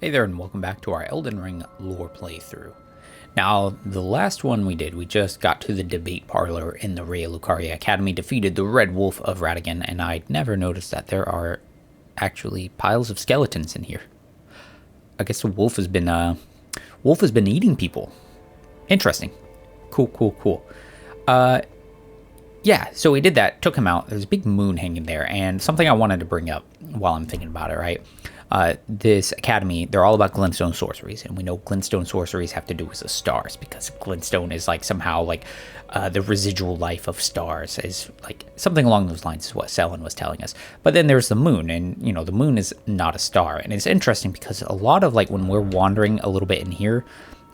Hey there and welcome back to our Elden Ring lore playthrough. Now, the last one we did, we just got to the debate parlor in the Raya Lucaria Academy, defeated the Red Wolf of Radagon, and I'd never noticed that there are actually piles of skeletons in here. I guess the wolf has been eating people. Interesting. Cool. Yeah, so we did that, took him out. There's a big moon hanging there, and something I wanted to bring up while I'm thinking about it, right? This academy, they're all about glintstone sorceries, and we know glintstone sorceries have to do with the stars, because glintstone is like somehow like the residual life of stars, is like something along those lines is what Selin was telling us. But then there's the moon, and you know, the moon is not a star, and it's interesting because a lot of like when we're wandering a little bit in here,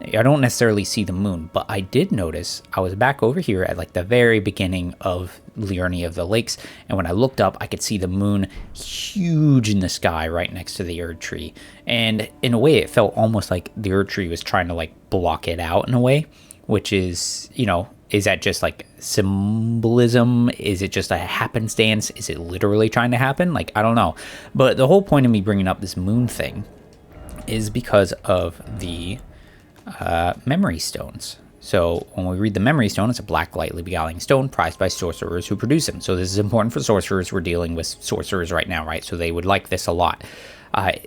I don't necessarily see the moon, but I did notice I was back over here at like the very beginning of Liurnia of the Lakes, and when I looked up, I could see the moon huge in the sky right next to the Erd tree. And in a way, it felt almost like the Erd tree was trying to like block it out in a way, which is, you know, is that just like symbolism? Is it just a happenstance? Is it literally trying to happen? Like, I don't know. But the whole point of me bringing up this moon thing is because of the memory stones. So when we read the memory stone, it's a black lightly beguiling stone prized by sorcerers who produce them. So this is important for sorcerers. We're dealing with sorcerers right now, right? So they would like this a lot.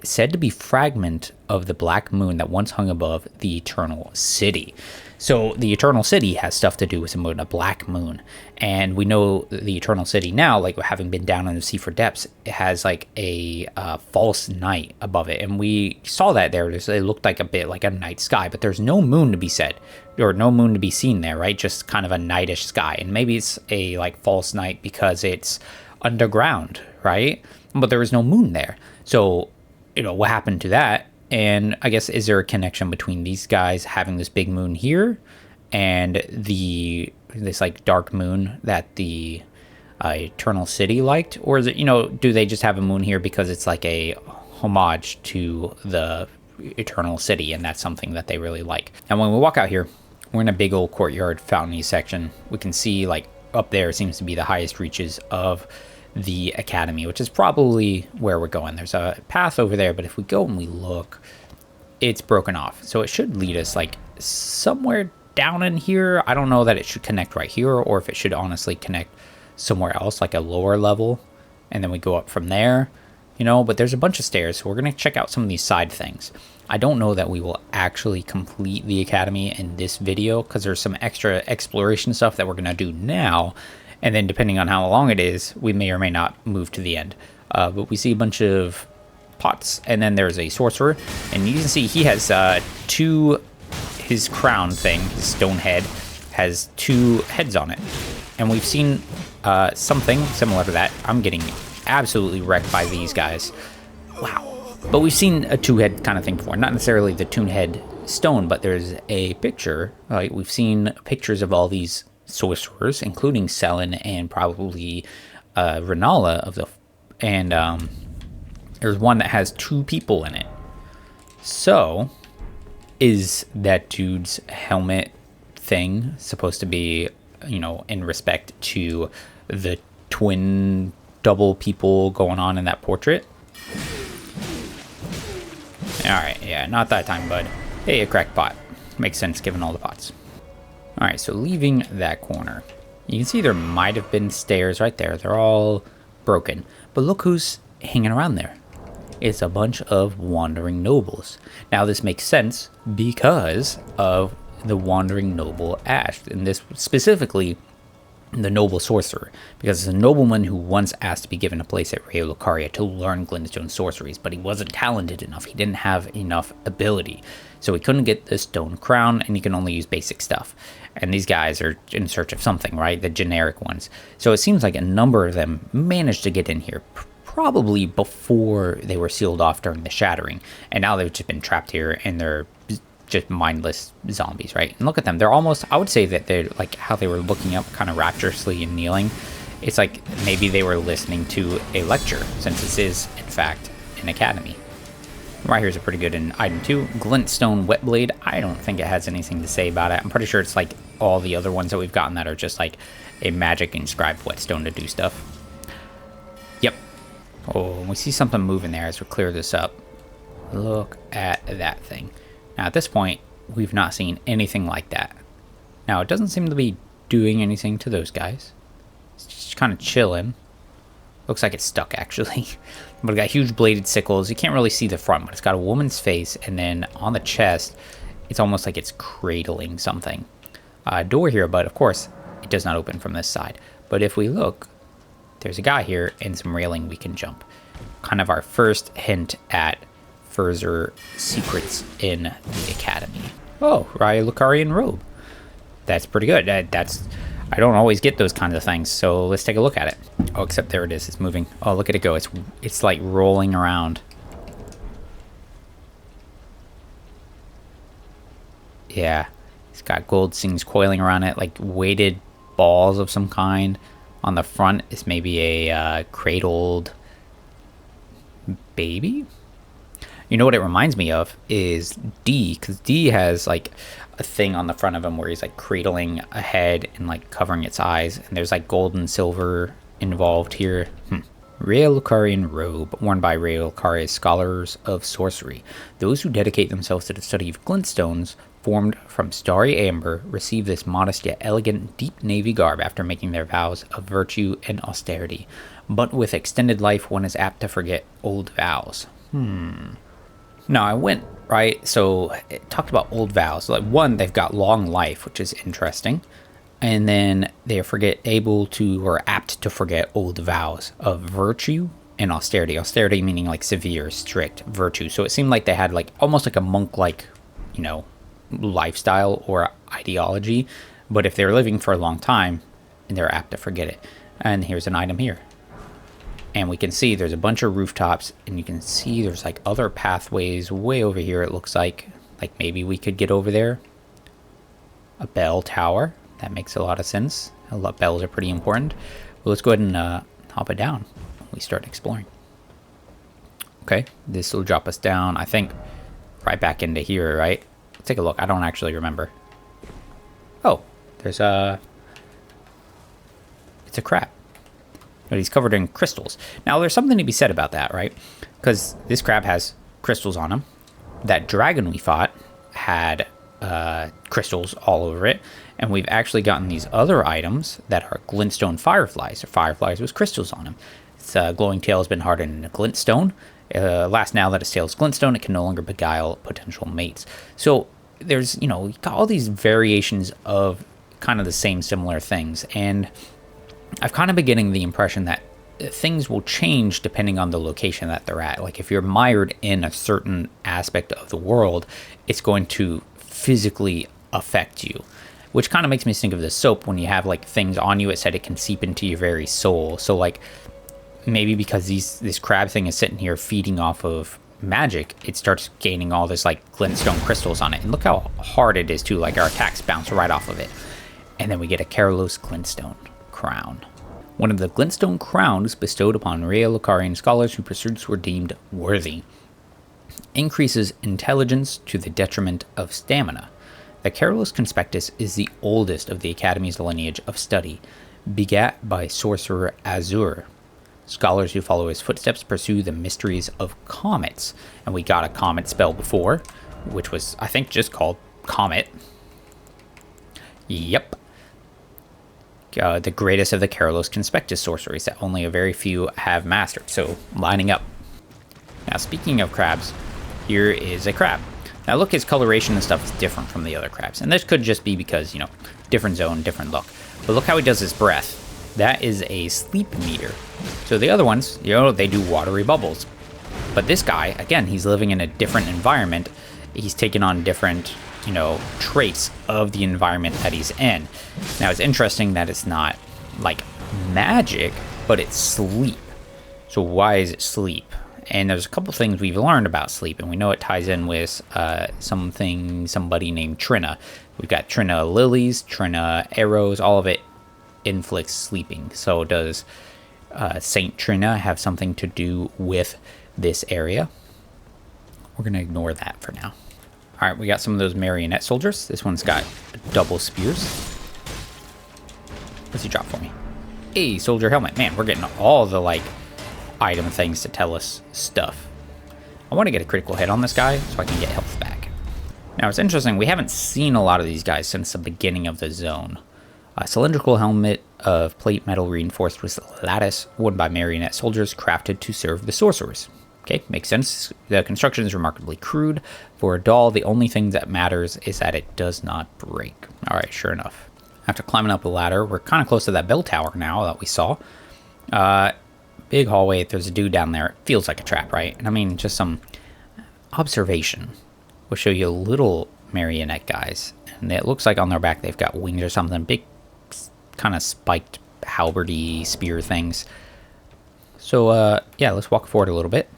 Said to be fragment of the black moon that once hung above the eternal city. So the eternal city has stuff to do with a black moon, and we know the eternal city now, like having been down in the sea for depths, it has like a false night above it, and we saw that there. It looked like a bit like a night sky, but there's no moon to be said, or no moon to be seen there, right? Just kind of a nightish sky, and maybe it's a like false night because it's underground, right? But there is no moon there, so you know what happened to that. And I guess, is there a connection between these guys having this big moon here and this like dark moon that the Eternal City liked? Or is it, you know, do they just have a moon here because it's like a homage to the Eternal City, and that's something that they really like? And when we walk out here, we're in a big old courtyard fountainy section. We can see like up there seems to be the highest reaches of the academy, which is probably where we're going. There's a path over there, but if we go and we look, it's broken off, so it should lead us like somewhere down in here. I don't know that it should connect right here, or if it should honestly connect somewhere else, like a lower level, and then we go up from there, you know. But there's a bunch of stairs, so we're gonna check out some of these side things. I don't know that we will actually complete the academy in this video, because there's some extra exploration stuff that we're gonna do now, and then depending on how long it is, we may or may not move to the end. But we see a bunch of pots, and then there's a sorcerer, and you can see he has his crown thing, his stone head, has two heads on it. And we've seen something similar to that. I'm getting absolutely wrecked by these guys. Wow. But we've seen a two-head kind of thing before. Not necessarily the two-head stone, but there's a picture. Right? We've seen pictures of all these sorcerers, including Selin and probably Renala of the, and there's one that has two people in it. So is that dude's helmet thing supposed to be, you know, in respect to the twin double people going on in that portrait? All right, yeah, not that time, bud. Hey, a cracked pot. Makes sense given all the pots. All right, so leaving that corner, you can see there might have been stairs right there. They're all broken, but look who's hanging around there. It's a bunch of wandering nobles. Now this makes sense because of the wandering noble Ash, and this specifically the noble sorcerer, because it's a nobleman who once asked to be given a place at Raya Lucaria to learn glintstone sorceries, but he wasn't talented enough. He didn't have enough ability, so he couldn't get the stone crown, and he can only use basic stuff. And these guys are in search of something, right? The generic ones. So it seems like a number of them managed to get in here, probably before they were sealed off during the shattering, and now they've just been trapped here, and they're just mindless zombies, right? And look at them. They're almost, I would say that they're like how they were looking up kind of rapturously and kneeling. It's like maybe they were listening to a lecture, since this is, in fact, an academy. Right here's a pretty good item too. Glintstone Whetblade. I don't think it has anything to say about it. I'm pretty sure it's like all the other ones that we've gotten that are just like a magic inscribed whetstone to do stuff. Yep. Oh, we see something moving there as we clear this up. Look at that thing. Now at this point, we've not seen anything like that. Now it doesn't seem to be doing anything to those guys. It's just kind of chilling. Looks like it's stuck actually. But it got huge bladed sickles. You can't really see the front, but it's got a woman's face, and then on the chest, it's almost like it's cradling something. Door here, but of course, it does not open from this side. But if we look, there's a guy here and some railing we can jump. Kind of our first hint at further secrets in the academy. Oh, Raya Lucarian robe. That's pretty good. I don't always get those kinds of things, so let's take a look at it. Oh, except there it is. It's moving. Oh, look at it go. It's like rolling around. Yeah. It's got gold things coiling around it, like weighted balls of some kind. On the front is maybe a cradled baby? You know what it reminds me of is D, because D has like a thing on the front of him where he's like cradling a head and like covering its eyes, and there's like gold and silver involved here. Raya Lucarian robe, worn by Raya Lucaria's scholars of sorcery. Those who dedicate themselves to the study of glintstones, formed from starry amber, receive this modest yet elegant deep navy garb after making their vows of virtue and austerity. But with extended life, one is apt to forget old vows. Now I went, right, so it talked about old vows. Like one, they've got long life, which is interesting. And then they able to, or apt to forget old vows of virtue and austerity. Austerity meaning like severe, strict virtue. So it seemed like they had like almost like a monk-like, you know, lifestyle or ideology. But if they're living for a long time, they're apt to forget it. And here's an item here. And we can see there's a bunch of rooftops, and you can see there's like other pathways way over here. It looks like maybe we could get over there. A bell tower. That makes a lot of sense. Bells are pretty important. Well, let's go ahead and hop it down. We start exploring. Okay, this will drop us down, I think, right back into here, right? Let's take a look. I don't actually remember. Oh, there's a... It's a crab. But he's covered in crystals. Now, there's something to be said about that, right? Because this crab has crystals on him. That dragon we fought had crystals all over it. And we've actually gotten these other items that are glintstone fireflies, or fireflies with crystals on them. Its glowing tail has been hardened into glintstone. Last now that its tail is glintstone, it can no longer beguile potential mates. So there's, you know, you got all these variations of kind of the same similar things. And I've kind of been getting the impression that things will change depending on the location that they're at. Like if you're mired in a certain aspect of the world, it's going to physically affect you. Which kind of makes me think of the soap. When you have like things on you, it said it can seep into your very soul. So like maybe because this crab thing is sitting here feeding off of magic, it starts gaining all this like glintstone crystals on it. And look how hard it is too. Like our attacks bounce right off of it. And then we get a Carlos glintstone crown. One of the glintstone crowns bestowed upon Raya Lucarian scholars whose pursuits were deemed worthy. Increases intelligence to the detriment of stamina. The Carlos conspectus is the oldest of the Academy's lineage of study, begat by sorcerer Azur. Scholars who follow his footsteps pursue the mysteries of comets. And we got a comet spell before, which was, I think, just called Comet. Yep. The greatest of the Carlos conspectus sorceries that only a very few have mastered. So, lining up. Now, speaking of crabs, here is a crab. Now look, his coloration and stuff is different from the other crabs. And this could just be because, you know, different zone, different look. But look how he does his breath. That is a sleep meter. So the other ones, you know, they do watery bubbles. But this guy, again, he's living in a different environment. He's taking on different, you know, traits of the environment that he's in. Now it's interesting that it's not like magic, but it's sleep. So why is it sleep? And there's a couple things we've learned about sleep, and we know it ties in with somebody named Trina. We've got Trina lilies, Trina arrows, all of it inflicts sleeping. So does Saint Trina have something to do with this area? We're going to ignore that for now. All right, we got some of those marionette soldiers. This one's got double spears. What's he drop for me? Hey, soldier helmet. Man, we're getting all the, like, item things to tell us stuff. I want to get a critical hit on this guy so I can get health back. Now, it's interesting. We haven't seen a lot of these guys since the beginning of the zone. A cylindrical helmet of plate metal reinforced with lattice, worn by marionette soldiers, crafted to serve the sorcerers. Okay, makes sense. The construction is remarkably crude. For a doll, the only thing that matters is that it does not break. All right, sure enough. After climbing up the ladder, we're kind of close to that bell tower now that we saw. Big hallway. There's a dude down there. It feels like a trap, right? And I mean, just some observation. We'll show you little marionette guys. And it looks like on their back they've got wings or something. Big, kind of spiked halberdy spear things. So, yeah, let's walk forward a little bit.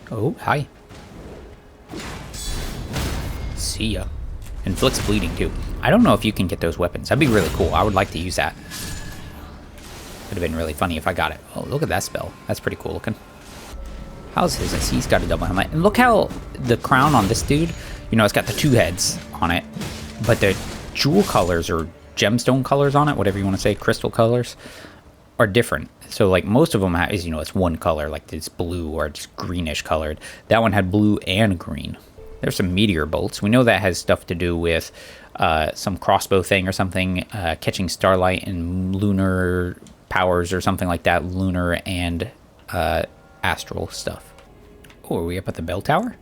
Oh, hi. See ya. Inflicts bleeding, too. I don't know if you can get those weapons. That'd be really cool. I would like to use that. Would have been really funny if I got it. Oh, look at that spell. That's pretty cool looking. How's his? He's got a double helmet. And look how the crown on this dude, you know, it's got the two heads on it. But the jewel colors or gemstone colors on it, whatever you want to say, crystal colors, are different. So like most of them is, you know, it's one color, like it's blue or it's greenish colored. That one had blue and green. There's some meteor bolts. We know that has stuff to do with some crossbow thing or something, catching starlight and lunar powers or something like that, lunar and astral stuff. Oh, are we up at the bell tower?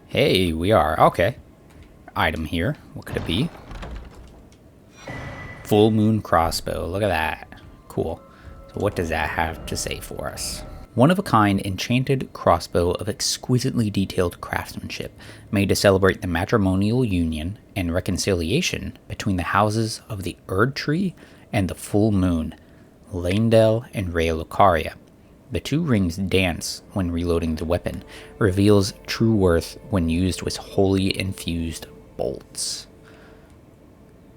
Hey, we are. Okay. Item here. What could it be? Full moon crossbow. Look at that. Cool. So what does that have to say for us? One-of-a-kind enchanted crossbow of exquisitely detailed craftsmanship, made to celebrate the matrimonial union and reconciliation between the houses of the Erd Tree and the full moon, Leyndell and Rhea Lucaria. The two rings dance when reloading the weapon, reveals true worth when used with wholly infused bolts.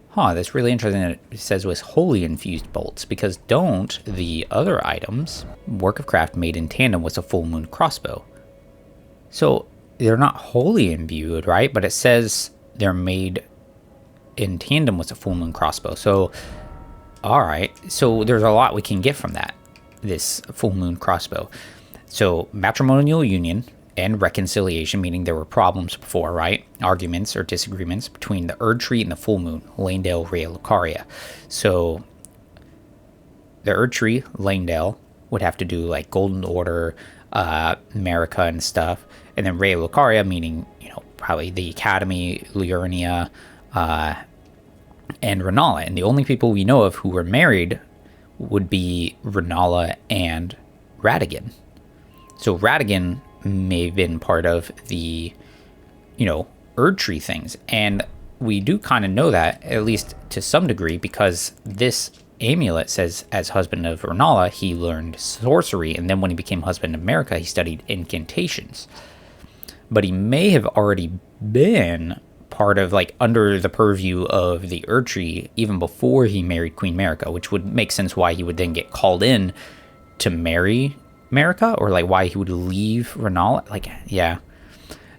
Huh, that's really interesting that it says with wholly infused bolts, because don't the other items, work of craft made in tandem with a full moon crossbow? So they're not wholly imbued, right? But it says they're made in tandem with a full moon crossbow. So, all right. So there's a lot we can get from that, this full moon crossbow. So matrimonial union and reconciliation, meaning there were problems before, right? Arguments or disagreements between the Erd Tree and the full moon, Leyndell, Rhea Lucaria. So the Erd Tree, Leyndell, would have to do like Golden Order, America and stuff. And then Rhea Lucaria, meaning, you know, probably the Academy, Liurnia, and Rennala. And the only people we know of who were married would be Rennala and Radagon. So Radagon may have been part of the, you know, Erd Tree things. And we do kind of know that, at least to some degree, because this amulet says as husband of Rennala, he learned sorcery. And then when he became husband of America, he studied incantations. But he may have already been part of, like, under the purview of the Erd Tree even before he married Queen America, which would make sense why he would then get called in to marry America, or like why he would leave Rennala. Like, yeah.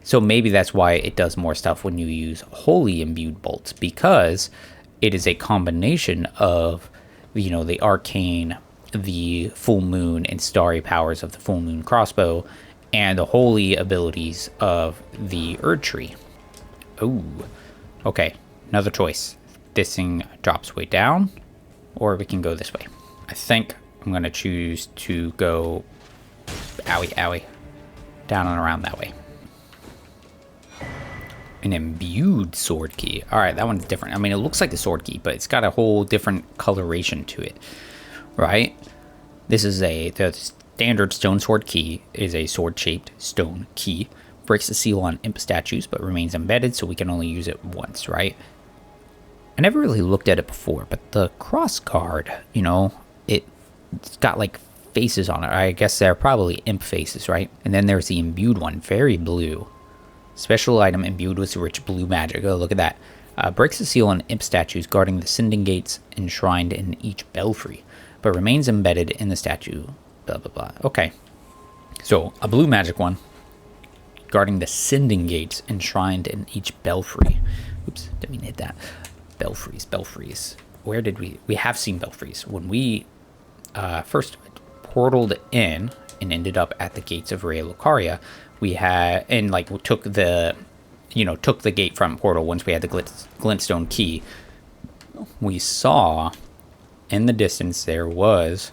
So maybe that's why it does more stuff when you use wholly imbued bolts, because it is a combination of, you know, the arcane, the full moon and starry powers of the full moon crossbow, and the holy abilities of the Erd Tree. Oh, okay. Another choice. This thing drops way down, or we can go this way. I think I'm going to choose to go owie, down and around that way. An imbued sword key. All right, that one's different. I mean, it looks like the sword key, but it's got a whole different coloration to it, right? This is the standard stone sword key is a sword-shaped stone key. Breaks the seal on imp statues, but remains embedded, so we can only use it once, right? I never really looked at it before, but the cross guard, you know, it's got like faces on it. I guess they're probably imp faces, right? And then there's the imbued one, very blue. Special item imbued with rich blue magic. Oh, look at that. Breaks the seal on imp statues guarding the sending gates enshrined in each belfry, but remains embedded in the statue. Blah, blah, blah. Okay. So, a blue magic one guarding the sending gates enshrined in each belfry. Oops, didn't mean to hit that. Belfries. Where did we have seen belfries? When we first portaled in and ended up at the gates of Rea Lucaria, we had, and like took the gate front portal once we had the glintstone key. We saw in the distance there was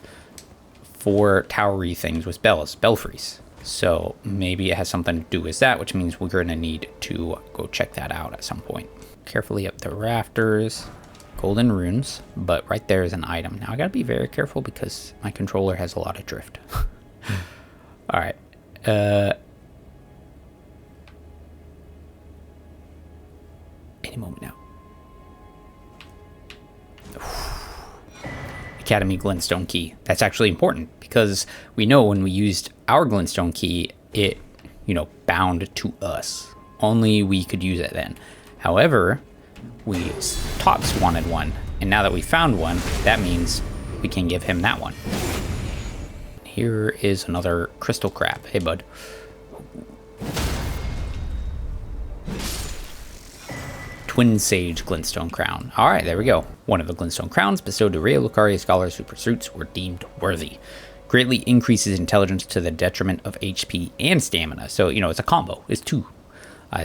4 towery things with belfries. So maybe it has something to do with that, which means we're going to need to go check that out at some point. Carefully up the rafters. Golden runes, but right there is an item. Now I gotta be very careful because my controller has a lot of drift. All right. Any moment now. Academy glintstone key. That's actually important because we know when we used our glintstone key, it, bound to us. Only we could use it then. However, Tops wanted one, and now that we found one, that means we can give him that one. Here is another crystal crab. Hey, bud. Twin Sage Glintstone Crown. All right, there we go. One of the Glintstone Crowns bestowed to Rea Lucaria scholars whose pursuits were deemed worthy. Greatly increases intelligence to the detriment of HP and stamina. So, it's a combo. It's 2.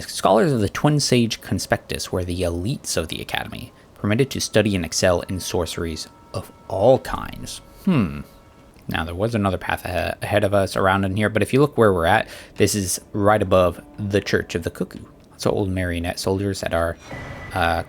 Scholars of the Twin Sage Conspectus were the elites of the academy, permitted to study and excel in sorceries of all kinds. Now, there was another path ahead of us around in here, but if you look where we're at, this is right above the Church of the Cuckoo. So old marionette soldiers that are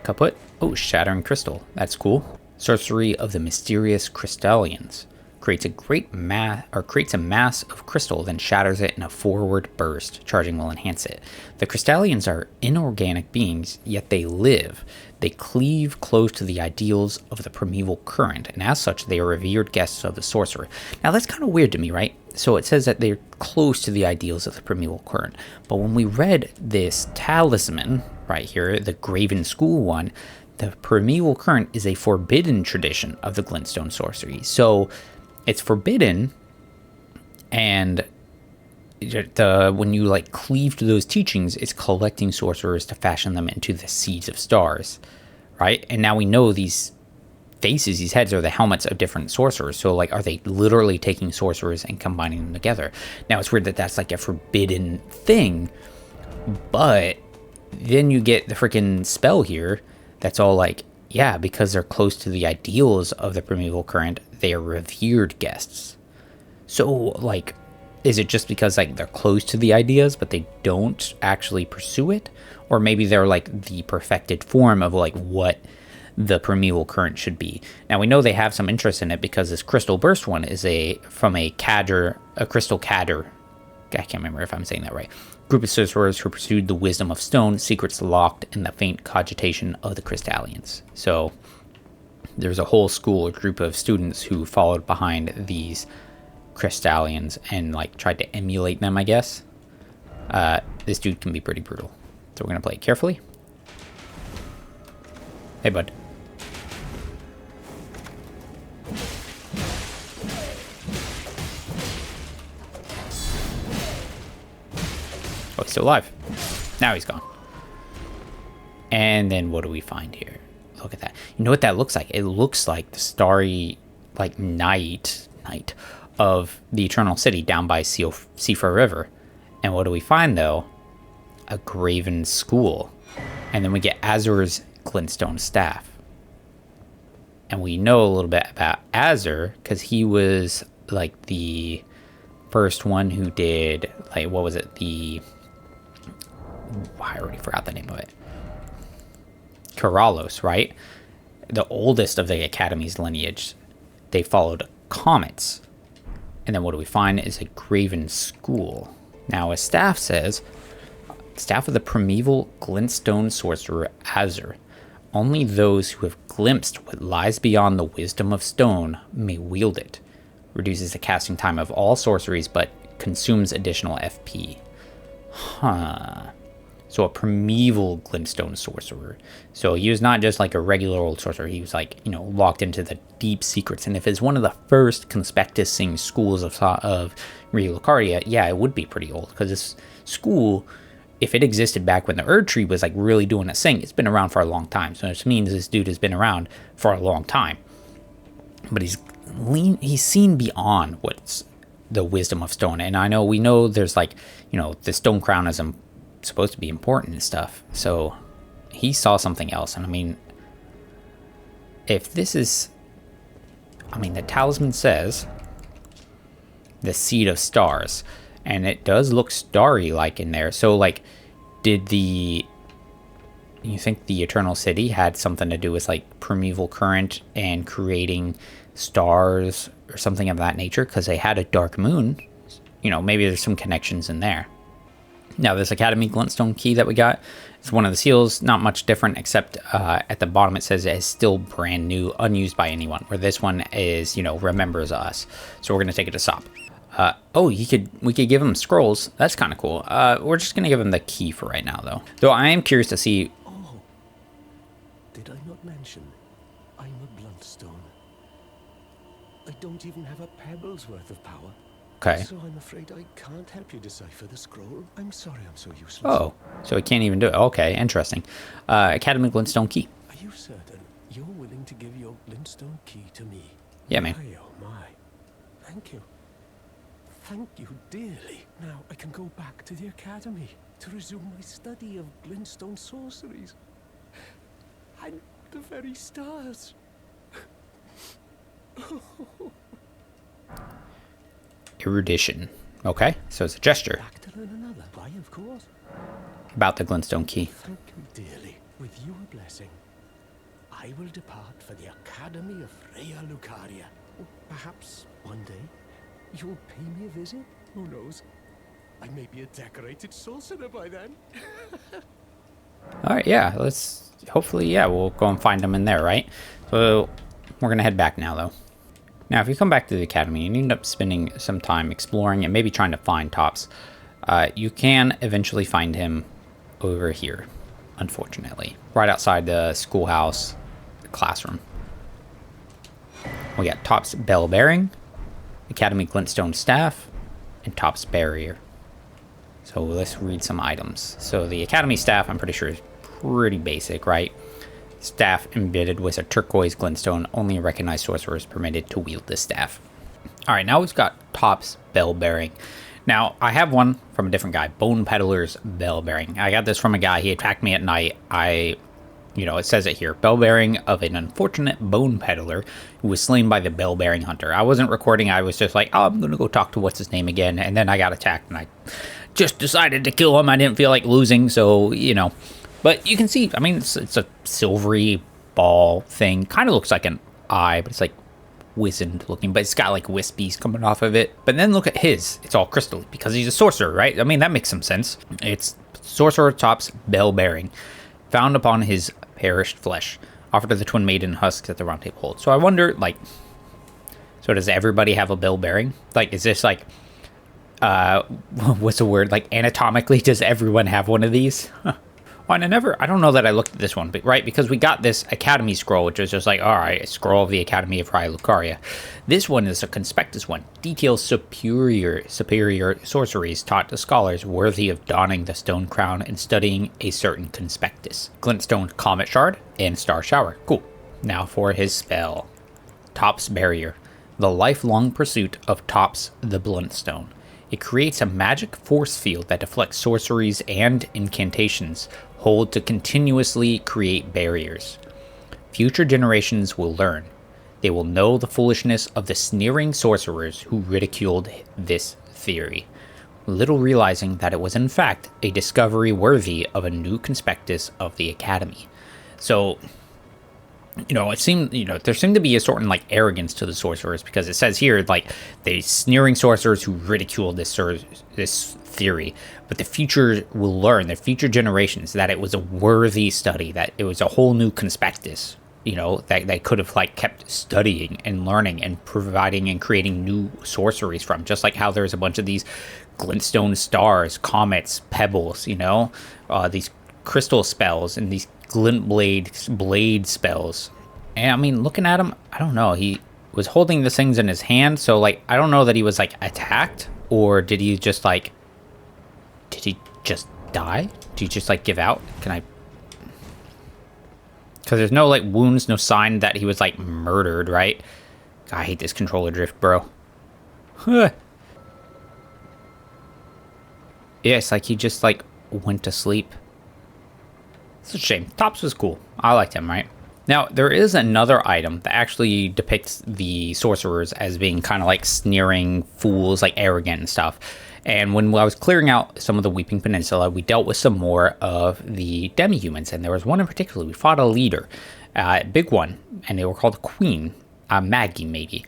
kaput. Oh, shattering crystal. That's cool. Sorcery of the mysterious Crystallians. Creates a mass of crystal, then shatters it in a forward burst. Charging will enhance it. The Crystallians are inorganic beings, yet they live. They cleave close to the ideals of the primeval current, and as such, they are revered guests of the sorcerer. Now, that's kind of weird to me, right? So it says that they're close to the ideals of the primeval current. But when we read this talisman right here, the Graven School one, the primeval current is a forbidden tradition of the glintstone sorcery. So it's forbidden, and when you cleave to those teachings, it's collecting sorcerers to fashion them into the seeds of stars, right? And now we know these faces, these heads, are the helmets of different sorcerers. So are they literally taking sorcerers and combining them together? Now it's weird that that's a forbidden thing, but then you get the freaking spell here that's all yeah, because they're close to the ideals of the primeval current, they are revered guests. So, is it just because, they're close to the ideas, but they don't actually pursue it? Or maybe they're, the perfected form of, what the primeval current should be. Now, we know they have some interest in it because this Crystal Burst one is from a Crystal Cadder. I can't remember if I'm saying that right. Group of sorcerers who pursued the wisdom of stone, secrets locked in the faint cogitation of the Crystallians. So there's a whole school, a group of students who followed behind these Crystallians and tried to emulate them, I guess. This dude can be pretty brutal. So we're going to play it carefully. Hey, bud. Oh, he's still alive. Now he's gone. And then what do we find here? Look at that. You know what that looks like? It looks like the starry, night of the Eternal City down by Seafur River. And what do we find, though? A graven school. And then we get Azur's glintstone staff. And we know a little bit about Azur because he was, the first one who did, what was it? I already forgot the name of it. Keralos, right? The oldest of the Academy's lineage. They followed comets. And then what do we find is a graven school. Now, as staff says, staff of the primeval glintstone sorcerer Azur. Only those who have glimpsed what lies beyond the wisdom of stone may wield it. Reduces the casting time of all sorceries, but consumes additional FP. So a primeval glintstone sorcerer. So he was not just a regular old sorcerer. He was locked into the deep secrets. And if it's one of the first conspectusing schools of Rea Lucaria, yeah, it would be pretty old. Because this school, if it existed back when the Erd Tree was really doing its thing, it's been around for a long time. So this means this dude has been around for a long time. But he's seen beyond what's the wisdom of stone. And we know there's like, the stone crown is supposed to be important and stuff. So he saw something else. And I mean, if this is, the talisman says the seed of stars, and it does look starry like in there. So like, you think the Eternal City had something to do with like primeval current and creating stars or something of that nature? Because they had a dark moon. Maybe there's some connections in there. Now, this Academy glintstone key that we got, it's one of the seals, not much different, except at the bottom it says it's still brand new, unused by anyone, where this one is, remembers us. So we're going to take it to Sop. We could give him scrolls. That's kind of cool. We're just going to give him the key for right now, though. Though I am curious to see... Oh, did I not mention I'm a bluntstone? I don't even have a pebble's worth of power. Okay. So I'm afraid I can't help you decipher the scroll. I'm sorry I'm so useless. Oh, so he can't even do it. Okay, interesting. Academy glintstone key. Are you certain you're willing to give your glintstone key to me? Yeah, man. My, oh my. Thank you. Thank you dearly. Now I can go back to the academy to resume my study of glintstone sorceries. And the very stars. Erudition. Okay, so it's a gesture. Back to learn another. Why, of course. About the glintstone key. Thank you dearly. With your blessing, I will depart for the Academy of Rhea Lucaria. Perhaps one day you'll pay me a visit. Who knows? I may be a decorated sorcerer by then. All right, yeah. Hopefully, we'll go and find them in there, right? So we're gonna head back now, though. Now, if you come back to the academy and you end up spending some time exploring and maybe trying to find Tops, you can eventually find him over here, unfortunately. Right outside the schoolhouse classroom. We got Tops Bell Bearing, Academy Glintstone Staff, and Tops Barrier. So let's read some items. So the Academy Staff, I'm pretty sure, is pretty basic, right? Staff embedded with a turquoise glintstone. Only a recognized sorcerer is permitted to wield this staff. All right, now we've got Tops Bell Bearing. Now, I have one from a different guy, Bone Peddler's Bell Bearing. I got this from a guy. He attacked me at night. It says it here. Bell Bearing of an unfortunate Bone Peddler who was slain by the Bell Bearing Hunter. I wasn't recording. I was just like, I'm going to go talk to what's his name again. And then I got attacked and I just decided to kill him. I didn't feel like losing, so, But you can see, it's a silvery ball thing. Kind of looks like an eye, but it's like wizened looking. But it's got like wispies coming off of it. But then look at his. It's all crystal because he's a sorcerer, right? That makes some sense. It's Sorcerer Tops Bell Bearing. Found upon his perished flesh. Offered to the Twin Maiden husks at the Round Table Hold. So I wonder, so does everybody have a bell bearing? Is this what's the word? Anatomically, does everyone have one of these? And I don't know that I looked at this one, but right, because we got this Academy scroll, which was just all right, a scroll of the Academy of Rhea Lucaria. This one is a conspectus one. Details superior sorceries taught to scholars worthy of donning the stone crown and studying a certain conspectus. Glintstone Comet Shard and Star Shower. Cool. Now for his spell. Tops Barrier. The lifelong pursuit of Tops the Bluntstone. It creates a magic force field that deflects sorceries and incantations, hold to continuously create barriers. Future generations will learn. They will know the foolishness of the sneering sorcerers who ridiculed this theory, little realizing that it was in fact a discovery worthy of a new conspectus of the Academy. So, it seemed, there seemed to be a certain arrogance to the sorcerers, because it says here the sneering sorcerers who ridiculed this theory, but the future will learn, the future generations, that it was a worthy study, that it was a whole new conspectus, that they could have kept studying and learning and providing and creating new sorceries from, just like how there's a bunch of these glintstone stars, comets, pebbles, these crystal spells and these glint blade spells. And looking at him, I don't know, he was holding the things in his hand, so I don't know that he was attacked, or did he just die? Did he just give out? Because there's no wounds, no sign that he was murdered, right? God, I hate this controller drift, bro. Yeah, it's like he just like went to sleep. It's a shame. Tops was cool. I liked him, right? Now, there is another item that actually depicts the sorcerers as being kind of like sneering fools, like arrogant and stuff. And when I was clearing out some of the Weeping Peninsula, we dealt with some more of the demi-humans. And there was one in particular. We fought a leader, big one, and they were called Queen, Maggie maybe.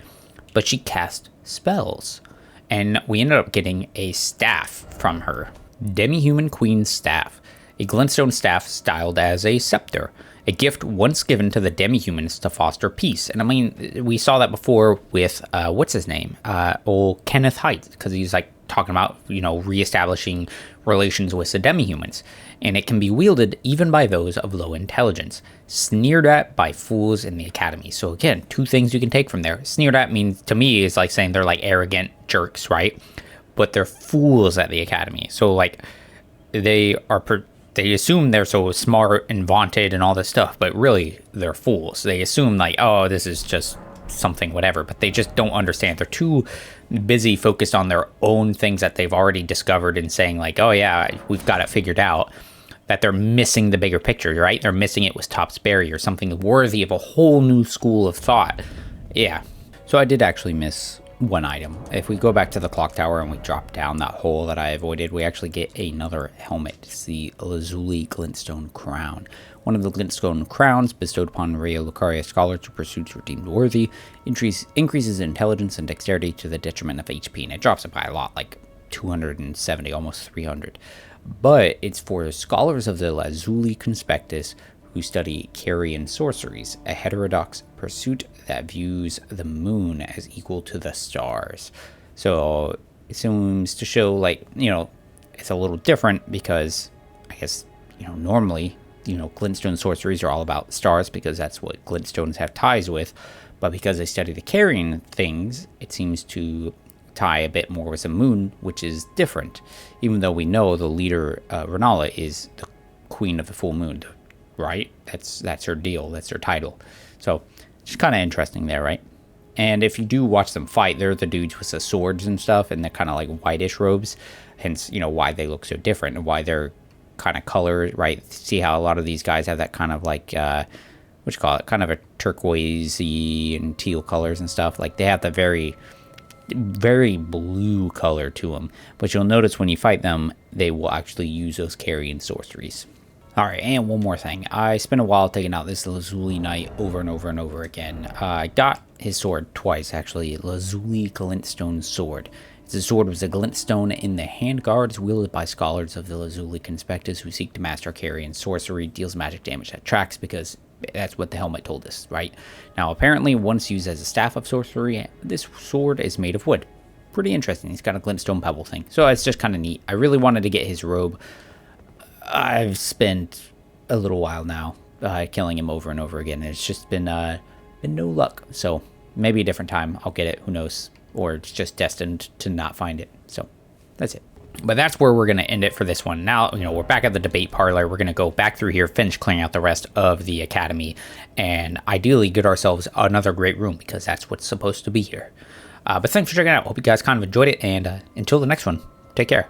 But she cast spells. And we ended up getting a staff from her. Demi-human Queen's staff. A glintstone staff styled as a scepter. A gift once given to the demi-humans to foster peace. And I mean, we saw that before with, what's his name? Old Kenneth Height, because he's like talking about, you know, reestablishing relations with the demi-humans. And it can be wielded even by those of low intelligence. Sneered at by fools in the academy. So again, two things you can take from there. Sneered at means, to me, is like saying they're like arrogant jerks, right? But they're fools at the academy. So like, they assume they're so smart and vaunted and all this stuff, but really they're fools. They assume like, oh, this is just something, whatever, but they just don't understand. They're too busy focused on their own things that they've already discovered and saying like, oh yeah, we've got it figured out, that they're missing the bigger picture, right? They're missing it with Top's Berry or something worthy of a whole new school of thought. Yeah. So I did actually miss one item. If we go back to the clock tower and we drop down that hole that I avoided, we actually get another helmet. It's the Lazuli glintstone crown. One of the glintstone crowns bestowed upon Rea Lucaria scholars who pursuits were deemed worthy increases intelligence and dexterity to the detriment of HP, and it drops it by a lot, like 270, almost 300. But it's for scholars of the Lazuli conspectus who study carrion sorceries, a heterodox pursuit that views the moon as equal to the stars. So it seems to show, like, you know, it's a little different because I guess, you know, normally, you know, glintstone sorceries are all about stars because that's what glintstones have ties with. But because they study the carrion things, it seems to tie a bit more with the moon, which is different. Even though we know the leader, Renala, is the queen of the full moon, right? That's her deal. That's her title. So it's kind of interesting there, right? And if you do watch them fight, they're the dudes with the swords and stuff and the kind of like whitish robes. Hence, you know, why they look so different and why they're kind of colored, right? See how a lot of these guys have that kind of like, what you call it? Kind of a turquoisey and teal colors and stuff. Like they have the very, very blue color to them. But you'll notice when you fight them, they will actually use those carrion sorceries. All right, and one more thing. I spent a while taking out this Lazuli Knight over and over and over again. I got his sword twice, actually. Lazuli Glintstone Sword. The sword was a glintstone in the handguards wielded by scholars of the Lazuli conspectus who seek to master carrion sorcery, deals magic damage that tracks, because that's what the helmet told us, right? Now, apparently, once used as a staff of sorcery, this sword is made of wood. Pretty interesting. He's got a glintstone pebble thing. So it's just kind of neat. I really wanted to get his robe. I've spent a little while now killing him over and over again. And it's just been no luck. So maybe a different time I'll get it. Who knows? Or it's just destined to not find it. So that's it. But that's where we're going to end it for this one. Now, you know, we're back at the debate parlor. We're going to go back through here, finish clearing out the rest of the academy, and ideally get ourselves another great room because that's what's supposed to be here. But thanks for checking it out. Hope you guys kind of enjoyed it. And until the next one, take care.